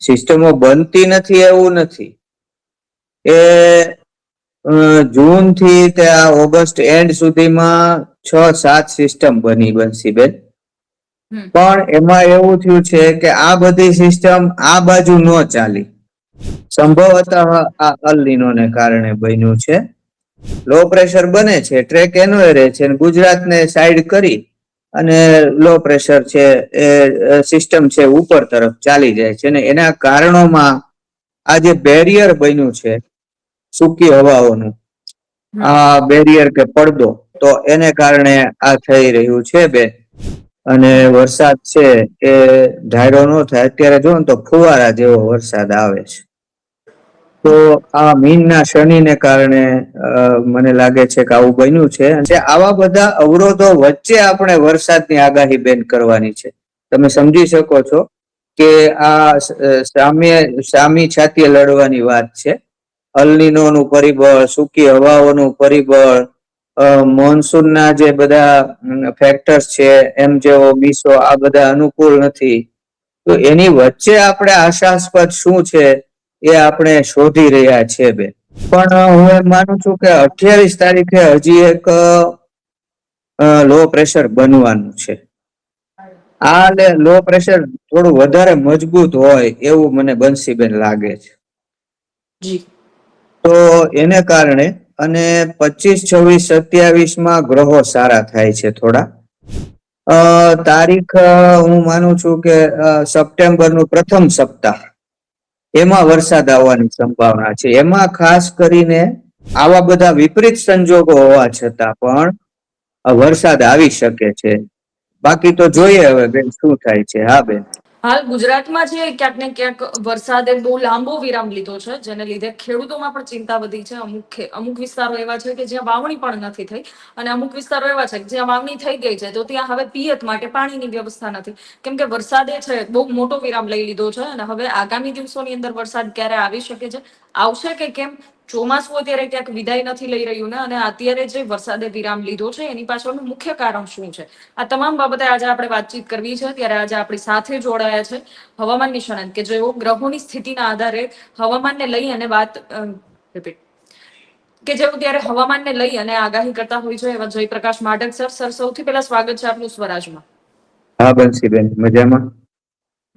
સિસ્ટમો બનતી નથી એવું નથી. એ જૂન થી તે આ ઓગસ્ટ એન્ડ સુધીમાં 6-7 સિસ્ટમ બની બંસીબેન. પણ એમાં એવું થયું છે કે આ બધી સિસ્ટમ આ બાજુ ન ચાલી. સંભવતઃ આ અલ નીનોને કારણે બન્યું છે. લો પ્રેશર બને છે, ટ્રેક એનો રહે છે, ગુજરાતને સાઈડ કરી અને લો પ્રેશર છે એ સિસ્ટમ છે ઉપર તરફ ચાલી જાય છે ને એના કારણોમાં આ જે બેરિયર બન્યું છે સૂકી હવાઓનું, આ બેરિયર કે પડદો, તો એને કારણે આ થઈ રહ્યું છે બેન. અને વરસાદ છે એ ધાર્યો ન થાય. અત્યારે જો ને તો ફુવારા જેવો વરસાદ આવે છે. તો આ મીનના શનિને કારણે મને લાગે છે કે આવું બન્યું છે. અને આવા બધા અવરોધો વચ્ચે આપણે વરસાદની આગાહી બેન કરવાની છે. તમે સમજી શકો છો કે આ સામી છાતીએ લડવાની વાત છે. અલ નીનોનું પરિબળ, સૂકી હવાઓનું પરિબળ, મોનસૂન ના જે બધા ફેક્ટર્સ છે એમ જેવો બીસો આ બધા અનુકૂળ નથી. તો એની વચ્ચે આપણે આશાસ્પદ શું છે એ આપણે શોધી રહ્યા છે બેન. પણ હું એમ માનું છું કે 28 તારીખે હજી એક લો પ્રેશર બનવાનું છે. આ લો પ્રેશર થોડું વધારે મજબૂત હોય એવું મને બંસીબેન લાગે છે. જી. તો એને કારણે અને 25, 26, 27 માં ગ્રહો સારા થાય છે થોડા. તારીખ હું માનું છું કે સપ્ટેમ્બર નું પ્રથમ સપ્તાહ એમાં વરસાદ આવવાની સંભાવના છે. એમાં ખાસ કરીને આવા બધા વિપરીત સંજોગો હોવા છતાં પણ વરસાદ આવી શકે છે. બાકી તો જોઈએ હવે બેન શું થાય છે. હા બેન. હાલ ગુજરાતમાં છે ક્યાંક ને ક્યાંક વરસાદે બહુ લાંબો વિરામ લીધો છે, જેને લીધે ખેડૂતોમાં પણ ચિંતા વધી છે. અમુક વિસ્તારો એવા છે કે જ્યાં વાવણી પણ નથી થઈ અને અમુક વિસ્તારો એવા છે કે જ્યાં વાવણી થઈ ગઈ છે તો ત્યાં હવે પિયત માટે પાણીની વ્યવસ્થા નથી. કેમ કે વરસાદે છે બહુ મોટો વિરામ લઈ લીધો છે અને હવે આગામી દિવસોની અંદર વરસાદ ક્યારે આવી શકે છે, આવશે કે કેમ, ચોમાસું અત્યારે ક્યાંક વિદાય નથી લઈ રહ્યું ને અને અત્યારે જે વરસાદે વિરામ લીધો છે એની પાછળનું મુખ્ય કારણ શું છે, આ તમામ બાબતે આજે આપણે વાતચીત કરવી છે. ત્યારે આજે આપણી સાથે જોડાયા છે હવામાન નિષ્ણાંત કે જેઓ ગ્રહોની સ્થિતિના આધારે હવામાનને લઈ અને કે જેઓ ત્યારે હવામાનને લઈ અને આગાહી કરતા હોય છે એવા જયપ્રકાશ માઢક સર. સર સૌથી પહેલા સ્વાગત છે આપનું સ્વરાજમાં. હા બંસીબેન, મજામાં?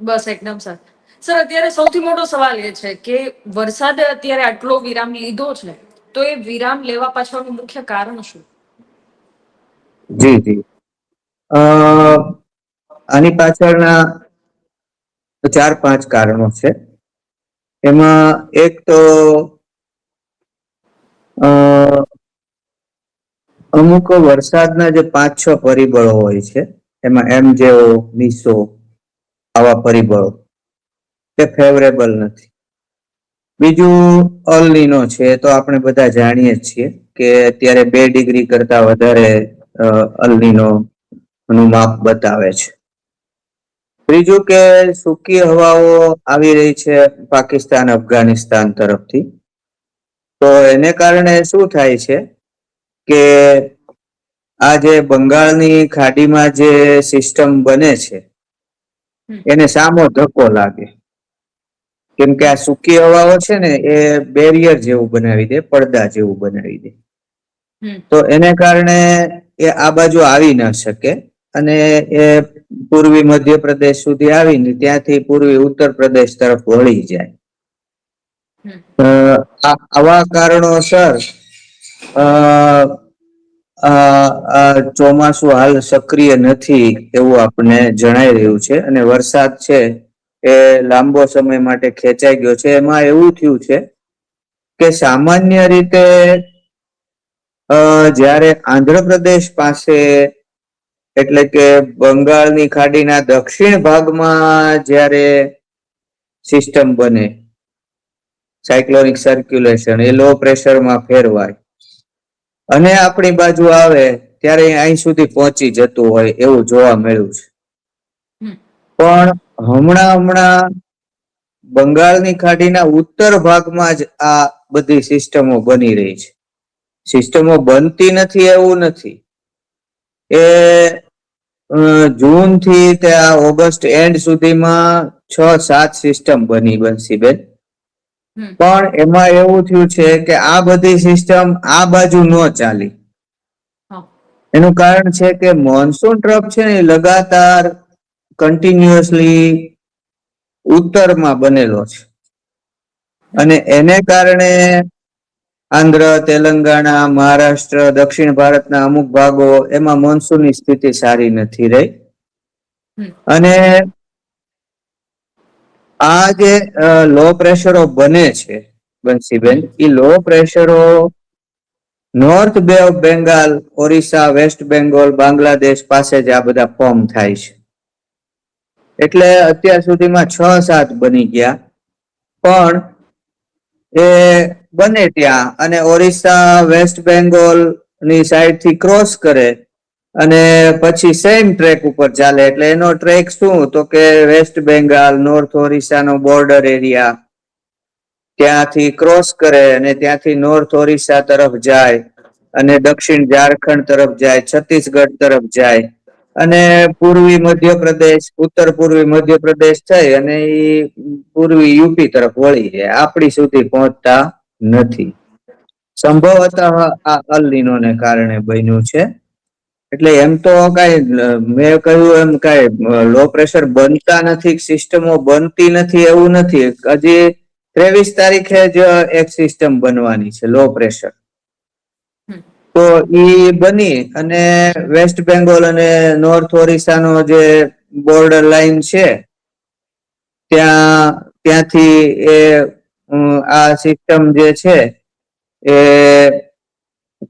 બસ એકદમ સર. સર અત્યારે સૌથી મોટો સવાલ એ છે કે વરસાદે અત્યારે આટલો વિરામ લીધો છે તો એ વિરામ લેવા પાછળનું મુખ્ય કારણ શું? જી જી. આની પાછળના 4-5 કારણો છે. એમાં એક તો અમુક વરસાદના જે 5-6 પરિબળો હોય છે એમાં એમ જેઓ બીસો આવા પરિબળો તે ફેવરેબલ નથી. બીજું અલ નીનો છે તો આપણે બધા જાણીએ છીએ કે અત્યારે 2 ડિગ્રી કરતા વધારે અલ નીનો નું માપ બતાવે છે. ત્રીજું કે સૂકી હવાઓ આવી રહી છે પાકિસ્તાન, અફઘાનિસ્તાન તરફથી. તો એને કારણે શું થાય છે કે આ જે બંગાળની ખાડીમાં જે સિસ્ટમ બને છે એને સામો ધક્કો લાગે. કેમ કે આ સૂકી હવાઓ છે ને એ બેરિયર જેવું બનાવી દે, પડદા જેવું બનાવી દે. તો એને કારણે એ આ બાજુ આવી ના શકે અને એ પૂર્વી મધ્યપ્રદેશ સુધી આવીને ત્યાંથી પૂર્વી ઉત્તર પ્રદેશ તરફ વળી જાય. આવા કારણોસર ચોમાસું હાલ સક્રિય નથી એવું આપણને જણાઈ રહ્યું છે અને વરસાદ છે એ લાંબો સમય માટે ખેંચાઈ ગયો છે. એમાં એવું થયું છે કે સામાન્ય રીતે જ્યારે આંધ્રપ્રદેશ પાસે એટલે કે બંગાળની ખાડીના દક્ષિણ ભાગમાં જ્યારે સિસ્ટમ બને, સાયક્લોનિક સર્ક્યુલેશન, એ લો પ્રેશરમાં ફેરવાય અને આપણી બાજુ આવે ત્યારે અહીં સુધી પહોંચી જતું હોય એવું જોવા મળ્યું છે. પણ હમણાં બંગાળની ખાડીના ઉત્તર ભાગમાં જ આ બધી સિસ્ટમો બની રહી છે. સિસ્ટમો બનતી નથી એવું નથી. એ જૂન થી તે ઓગસ્ટ એન્ડ સુધીમાં 6-7 સિસ્ટમ બની બંસીબેન. હમ. પણ એમાં એવું થયું છે કે આ બધી સિસ્ટમ આ બાજુ ન ચાલી. હા. એનું કારણ છે કે મોન્સૂન ટ્રફ છે ને એ લગાતાર કન્ટિન્યુઅસલી ઉત્તરમાં બનેલો છે અને એને કારણે આંધ્ર, તેલંગાણા, મહારાષ્ટ્ર, દક્ષિણ ભારતના અમુક ભાગો એમાં મોન્સૂનની સ્થિતિ સારી નથી રહી. હમ. અને આ જે લો પ્રેશરો બને છે બંસીબેન, એ લો પ્રેશરો નોર્થ બે ઓફ બેંગાલ, ઓરિસ્સા, વેસ્ટ બેંગોલ, બાંગ્લાદેશ પાસે જ આ બધા ફોર્મ થાય છે. એટલે અત્યાર સુધીમાં 6-7 બની ગયા. પણ એ બને ત્યાં અને ઓરિસ્સા, વેસ્ટ બેંગોલ ની સાઈડ થી ક્રોસ કરે અને પછી સેમ ટ્રેક ઉપર ચાલે. એટલે એનો ટ્રેક શું તો કે વેસ્ટ બેંગાલ, નોર્થ ઓરિસ્સા નો બોર્ડર એરિયા, ત્યાંથી ક્રોસ કરે અને ત્યાંથી નોર્થ ઓરિસ્સા તરફ જાય અને દક્ષિણ ઝારખંડ તરફ જાય, છત્તીસગઢ તરફ જાય અને પૂર્વી મધ્યપ્રદેશ, ઉત્તર પૂર્વી મધ્યપ્રદેશ થઈ અને ઈ પૂર્વી યુપી તરફ વળી જાય. આપણી સુધી પહોંચતા નથી. સંભવતઃ આ અલ નીનોને કારણે બન્યું છે. એટલે એમ તો કઈ મેં કહ્યું એમ કઈ લો પ્રેશર બનતા નથી, સિસ્ટમો બનતી નથી એવું નથી. હજી 23 તારીખે જ એક સિસ્ટમ બનવાની છે લો પ્રેશર. તો ઈ બની અને વેસ્ટ બેંગોલ અને નોર્થ ઓરિસ્સા નો જે બોર્ડર લાઈન છે ત્યાંથી એ આ સિસ્ટમ જે છે એ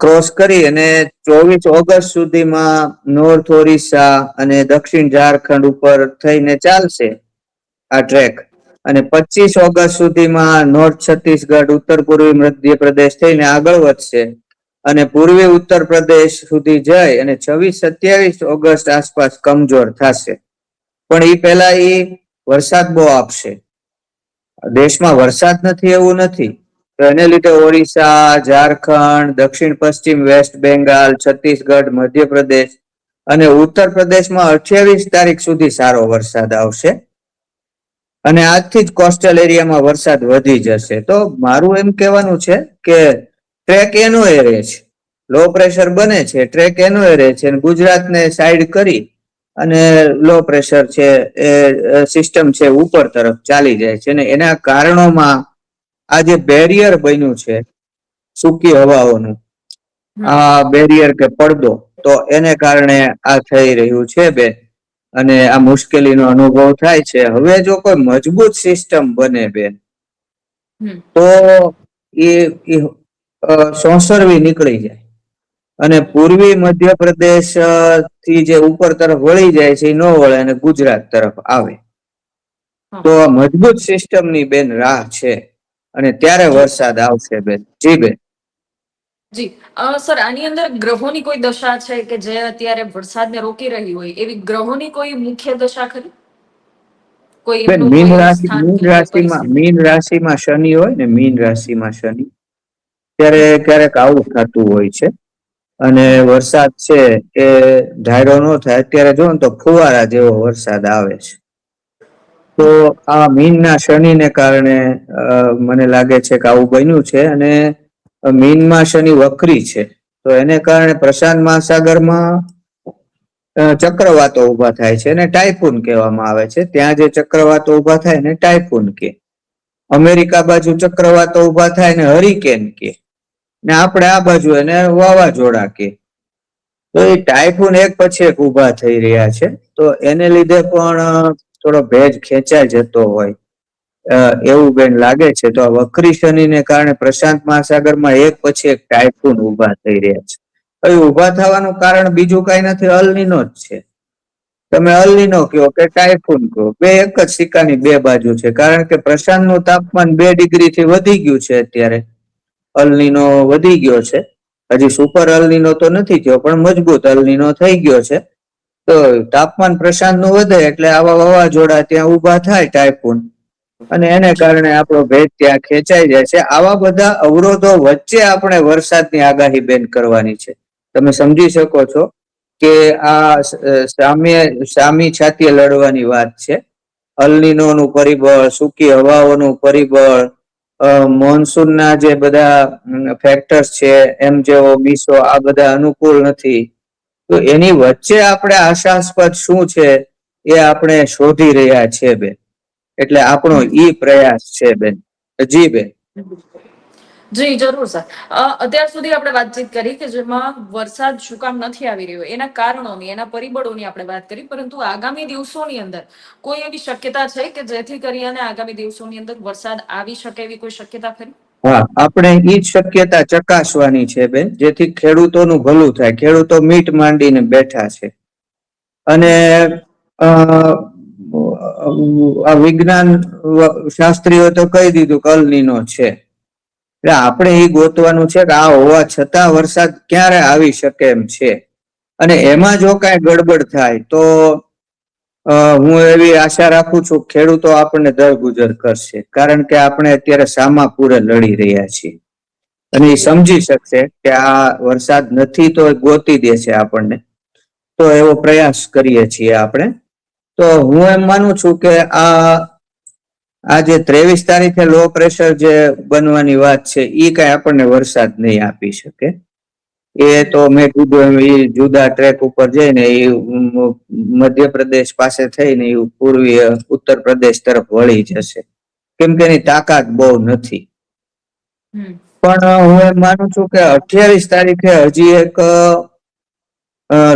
ક્રોસ કરી અને 24 ઓગસ્ટ સુધીમાં નોર્થ ઓરિસ્સા અને દક્ષિણ ઝારખંડ ઉપર થઈને ચાલશે આ ટ્રેક. અને 25 ઓગસ્ટ સુધીમાં નોર્થ છત્તીસગઢ, ઉત્તર પૂર્વી મધ્યપ્રદેશ થઈને આગળ વધશે અને પૂર્વી ઉત્તર પ્રદેશ સુધી જઈ અને 26-27 ઓગસ્ટ આસપાસ કમજોર થશે. પણ એ પેલા એ વરસાદ બહુ આપશે. દેશમાં વરસાદ નથી એવું નથી. તો એને લીધે ઓરિસ્સા, ઝારખંડ, દક્ષિણ પશ્ચિમ વેસ્ટ બેંગાલ, છત્તીસગઢ, મધ્યપ્રદેશ અને ઉત્તર પ્રદેશમાં 28 તારીખ સુધી સારો વરસાદ આવશે. અને આજથી જ કોસ્ટલ એરિયામાં વરસાદ વધી જશે. તો મારું એમ કહેવાનું છે કે ટ્રેક એનો એ રહે છે. લો પ્રેશર બને છે, ટ્રેક એનો એ રહે છે. ગુજરાતને સાઈડ કરી અને લો પ્રેશર છે એ સિસ્ટમ છે ઉપર તરફ ચાલી જાય છે. અને એના કારણોમાં આ જે બેરિયર બન્યું છે સૂકી હવાઓનું, આ બેરિયર કે પડદો, તો એને કારણે આ થઈ રહ્યું છે બેન. અને આ મુશ્કેલીનો અનુભવ થાય છે. હવે જો કોઈ મજબૂત સિસ્ટમ બને બેન તો એ સોંસરવી નીકળી જાય અને પૂર્વી મધ્યપ્રદેશ થી જે ઉપર તરફ વળી જાય છે એ ન વળે અને ગુજરાત તરફ આવે. તો આ મજબૂત સિસ્ટમની બેન રાહ છે અને ત્યારે વરસાદ આવશે બેન. જી બેન. જી સર, આની અંદર ગ્રહોની કોઈ દશા છે કે જે અત્યારે વરસાદને રોકી રહી હોય એવી ગ્રહોની કોઈ મુખ્ય દશા ખરી? કોઈ બેન એમનું કોઈ સ્થાન કે કોઈ પરિસ્થિતિ? મીન રાશિમાં શનિ હોય ને, મીન રાશિમાં શનિ, ત્યારે ક્યારેક આવું થતું હોય છે. અને વરસાદ છે એ ધાયરો ન થાય. અત્યારે જો ને તો ફુવારા જેવો વરસાદ આવે છે. તો આ મીનના શનિને કારણે મને લાગે છે કે આવું બન્યું છે. અને મીનમાં શનિ વક્રી છે તો એને કારણે પ્રશાંત મહાસાગરમાં ચક્રવાતો ઉભા થાય છે અને ટાઈફૂન કહેવામાં આવે છે. ત્યાં જે ચક્રવાતો ઉભા થાય ને ટાઈફૂન કે. અમેરિકા બાજુ ચક્રવાતો ઉભા થાય ને હરિકેન કે. ને આપણે આ બાજુ એને વાવાઝોડા કે. તો એ ટાઈફૂન એક પછી એક ઉભા થઈ રહ્યા છે. તો એને લીધે પણ થોડો ભેજ ખેંચાઈ જતો હોય એવું બેન લાગે છે. તો આ વક્રી શનિને કારણે પ્રશાંત મહાસાગરમાં એક પછી એક ટાઈફૂન ઉભા થઈ રહ્યા છે. હવે ઉભા થવાનું કારણ બીજું કઈ નથી, અલ નીનો જ છે. તમે અલ નીનો કહો કે ટાઈફૂન કહો, બે એક જ સિક્કાની બે બાજુ છે. કારણ કે પ્રશાંતનું તાપમાન 2 ડિગ્રીથી વધી ગયું છે અત્યારે. અલ નીનો વધી ગયો છે. હજી સુપર અલ નીનો તો નથી થયો પણ મજબૂત અલ નીનો થઈ ગયો છે. તો તાપમાન પ્રશાંતનું વધે એટલે આવા વાવાઝોડા ત્યાં ઉભા થાય ટાઈફૂન, અને એને કારણે આપણો ભેજ ત્યાં ખેંચાઈ જાય છે. આવા બધા અવરોધો વચ્ચે આપણે વરસાદની આગાહી બેન કરવાની છે. તમે સમજી શકો છો કે આ સામી છાતીએ લડવાની વાત છે. અલનીનોનું પરિબળ, સૂકી હવાઓનું પરિબળ, મોન્સૂનના જે બધા ફેક્ટર્સ છે, એમ જેવો મીસો, આ બધા અનુકૂળ નથી. તો એની વચ્ચે આપણે આશાસ્પદ શું છે એ આપણે શોધી રહ્યા છે બેન. એટલે આપણો ઈ પ્રયાસ છે બેન. જી બેન. જી જરૂર સર. અત્યાર સુધી આપણે વાતચીત કરી કે જેમાં વરસાદ શું કામ નથી આવી રહ્યો, એના કારણોની, એના પરિબળોની આપણે વાત કરી, પરંતુ આગામી દિવસોની અંદર કોઈ એવી શક્યતા છે કે જેથી કરીને આગામી દિવસોની અંદર વરસાદ આવી શકે એવી કોઈ શક્યતા ખરી? હા, આપણે ઈ જ શક્યતા ચકાસવાની છે બેન, જેથી ખેડૂતોનું ભલું થાય. ખેડૂતો મીટ માંડીને બેઠા છે અને આ વિજ્ઞાન શાસ્ત્રીઓ તો કહી દીધું કે અલનીનો છે. એટલે આપણે એ ગોતવાનું છે કે આ હોવા છતાં વરસાદ ક્યારે આવી શકે એમ છે. અને એમાં જો કાંઈ ગડબડ થાય તો હું એવી આશા રાખું છું ખેડૂતો આપણને દરગુજર કરશે, કારણ કે આપણે અત્યારે સામા પૂરે લડી રહ્યા છીએ. અને એ સમજી શકશે કે આ વરસાદ નથી તો ગોતી દેશે આપણને. તો એવો પ્રયાસ કરીએ છીએ આપણે. તો હું એમ માનું છું કે આજે 23 તારીખે લો પ્રેશર જે બનવાની વાત છે એ કઈ આપણને વરસાદ નહીં આપી શકે. એ તો મેં કીધું એમ એ જુદા ટ્રેક ઉપર જઈને એ મધ્યપ્રદેશ પાસે થઈને એ પૂર્વીય ઉત્તર પ્રદેશ તરફ વળી જશે, કેમ કે એની તાકાત બહુ નથી. પણ હું એમ માનું છું કે 28 તારીખે હજી એક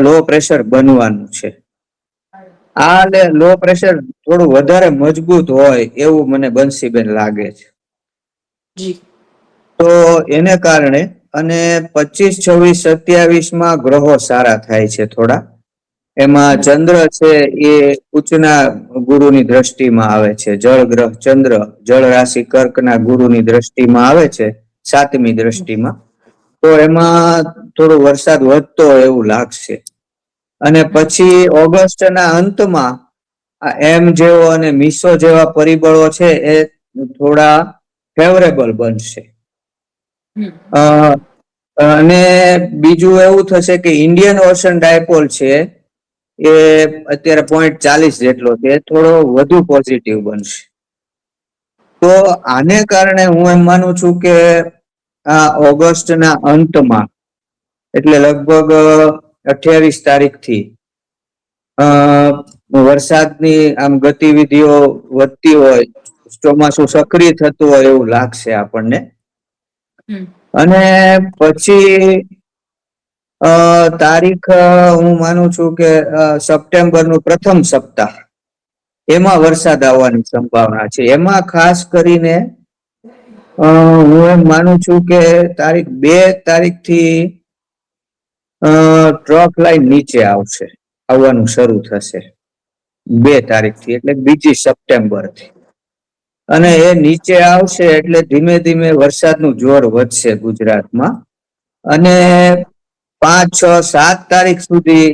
લો પ્રેશર બનવાનું છે. આ લો પ્રેશર થોડું વધારે મજબૂત હોય એવું મને બંસીબેન લાગે છે. જી. તો એને કારણે અને 25, 26, 27 ગ્રહો સારા થાય છે થોડા. એમાં ચંદ્ર છે એ ઉચ્ચના ગુરુની દ્રષ્ટિમાં આવે છે. જળ ગ્રહ ચંદ્ર જળ રાશિ કર્કના ગુરુની દ્રષ્ટિમાં આવે છે, 7મી દ્રષ્ટિમાં. તો એમાં થોડો વરસાદ વધતો એવું લાગશે. અને પછી ઓગસ્ટના અંતમાં એમ જેવો અને મીસો જેવા પરિબળો છે એ થોડા ફેવરેબલ બનશે. અને બીજું એવું થશે કે ઇન્ડિયન ઓશન ડાયપોલ છે એ અત્યારે 0.40 જેટલો છે, થોડો વધુ પોઝિટિવ બનશે. તો આને કારણે હું એમ માનું છું કે આ ઓગસ્ટના અંતમાં, એટલે લગભગ 28 તારીખથી વરસાદની આમ ગતિવિધિઓ વધતી હોય, ચોમાસું સક્રિય થતું હોય એવું લાગશે આપણને. અને પછી તારીખ હું માનું છું કે સપ્ટેમ્બરનું પ્રથમ સપ્તાહ, એમાં વરસાદ આવવાની સંભાવના છે. એમાં ખાસ કરીને હું એમ માનું છું કે તારીખ 2 તારીખથી ટ્રફ લાઈન નીચે આવવાનું શરૂ થશે. 2 તારીખથી એટલે બીજી સપ્ટેમ્બરથી. અને એ નીચે આવશે એટલે ધીમે ધીમે વરસાદનું જોર વધશે ગુજરાતમાં. અને 5, 6, 7 તારીખ સુધી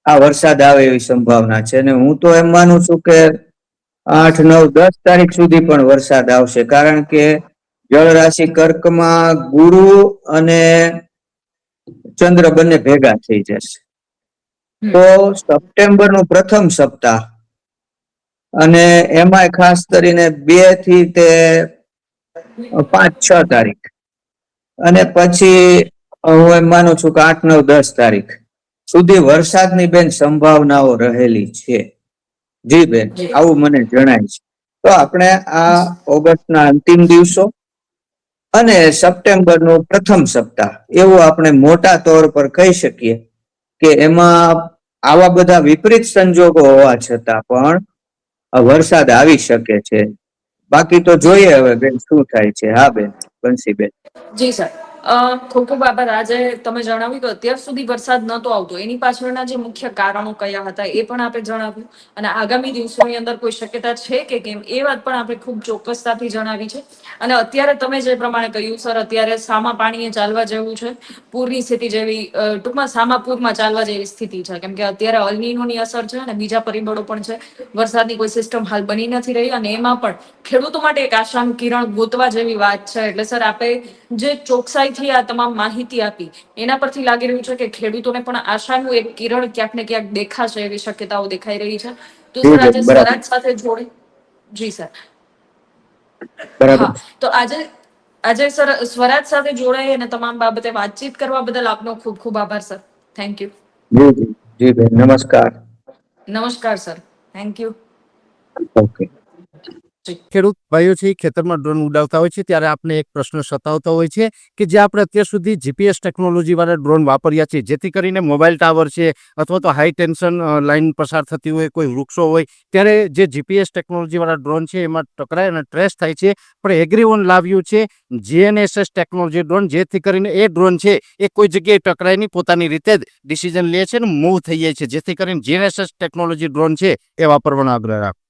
આ વરસાદ આવે એવી સંભાવના છે. અને હું તો એમ માનું છું કે 8, 9, 10 તારીખ સુધી પણ વરસાદ આવશે, કારણ કે જળ રાશિ કર્કમાં ગુરુ અને ચંદ્ર બંને ભેગા થઈ જશે. તો સપ્ટેમ્બરનું પ્રથમ સપ્તાહ અને એમાંય ખાસ કરીને 2 થી તે 5, 6 તારીખ, અને પછી હું એમ માનું છું કે 8, 9, 10 તારીખ સુધી વરસાદની બેન સંભાવનાઓ રહેલી છે. જી બેન, આવું મને જણાય છે. તો આપણે આ ઓગસ્ટના અંતિમ દિવસો અને સપ્ટેમ્બરનું પ્રથમ સપ્તાહ એવું આપણે મોટા તોર પર કહી શકીએ કે એમાં આવા બધા વિપરીત સંજોગો હોવા છતાં પણ વરસાદ આવી શકે છે. બાકી તો જોઈએ હવે બેન શું થાય છે. હા બેન, બંસીબેન. જી સર. ખૂબ ખૂબ આભાર. આજે તમે જણાવ્યું કે અત્યાર સુધી વરસાદ નહોતો આવતો, એની પાછળના જે મુખ્ય કારણો કયા હતા એ પણ આપણે જણાવ્યું. અને આગામી દિવસોની અંદર કોઈ શક્યતા છે કે કેમ એ વાત પણ આપણે ખૂબ ચોક્કસતાથી જણાવી છે. અને અત્યારે તમે જે પ્રમાણે કહ્યું સર, અત્યારે સામા પાણીએ ચાલવા જેવું છે. પૂરની સ્થિતિ જેવી, ટૂંકમાં સામા પૂરમાં ચાલવા જેવી સ્થિતિ છે, કેમ કે અત્યારે અલનીનોની અસર છે અને બીજા પરિબળો પણ છે. વરસાદની કોઈ સિસ્ટમ હાલ બની નથી રહી અને એમાં પણ ખેડૂતો માટે એક આશાનું કિરણ ગોતવા જેવી વાત છે. એટલે સર, આપે જે ચોકસાઈથી આ તમામ માહિતી આપી એના પરથી લાગી રહ્યું છે કે ખેડૂતોને પણ આશાનું એક કિરણ ક્યાંક ને ક્યાંક દેખાશે એવી શક્યતાઓ દેખાઈ રહી છે. તો જી સર બેન, આજે બરાબર સ્વરાજ સાથે જોડે જી સર બરાબર. હા તો આજે સર સ્વરાજ સાથે જોડાઈ અને તમામ બાબતે વાતચીત કરવા બદલ આપનો ખૂબ ખૂબ આભાર સર. Thank you. જી જી જી બેન, નમસ્કાર. નમસ્કાર સર. Thank you. ઓકે. ખેડૂત ભાઈઓ છે એ ખેતરમાં ડ્રોન ઉડાવતા હોય છે ત્યારે આપણે એક પ્રશ્ન સતાવતો હોય છે કે જે આપણે અત્યાર સુધી જીપીએસ ટેકનોલોજી વાળા ડ્રોન વાપર્યા છે, જેથી કરીને મોબાઈલ ટાવર છે અથવા તો હાઈ ટેન્શન લાઈન પસાર થતી હોય, કોઈ વૃક્ષો હોય, ત્યારે જે જીપીએસ ટેકનોલોજી વાળા ડ્રોન છે એમાં ટકરાય અને ટ્રેસ થાય છે. પણ એગ્રીવન લાવ્યું છે જીએનએસએસ ટેકનોલોજી ડ્રોન, જેથી કરીને એ ડ્રોન છે એ કોઈ જગ્યાએ ટકરાય નહીં, પોતાની રીતે જ ડિસિઝન લે છે ને મૂવ થઈ જાય છે, જેથી કરીને જીએનએસએસ ટેકનોલોજી ડ્રોન છે એ વાપરવાનો આગ્રહ રાખો.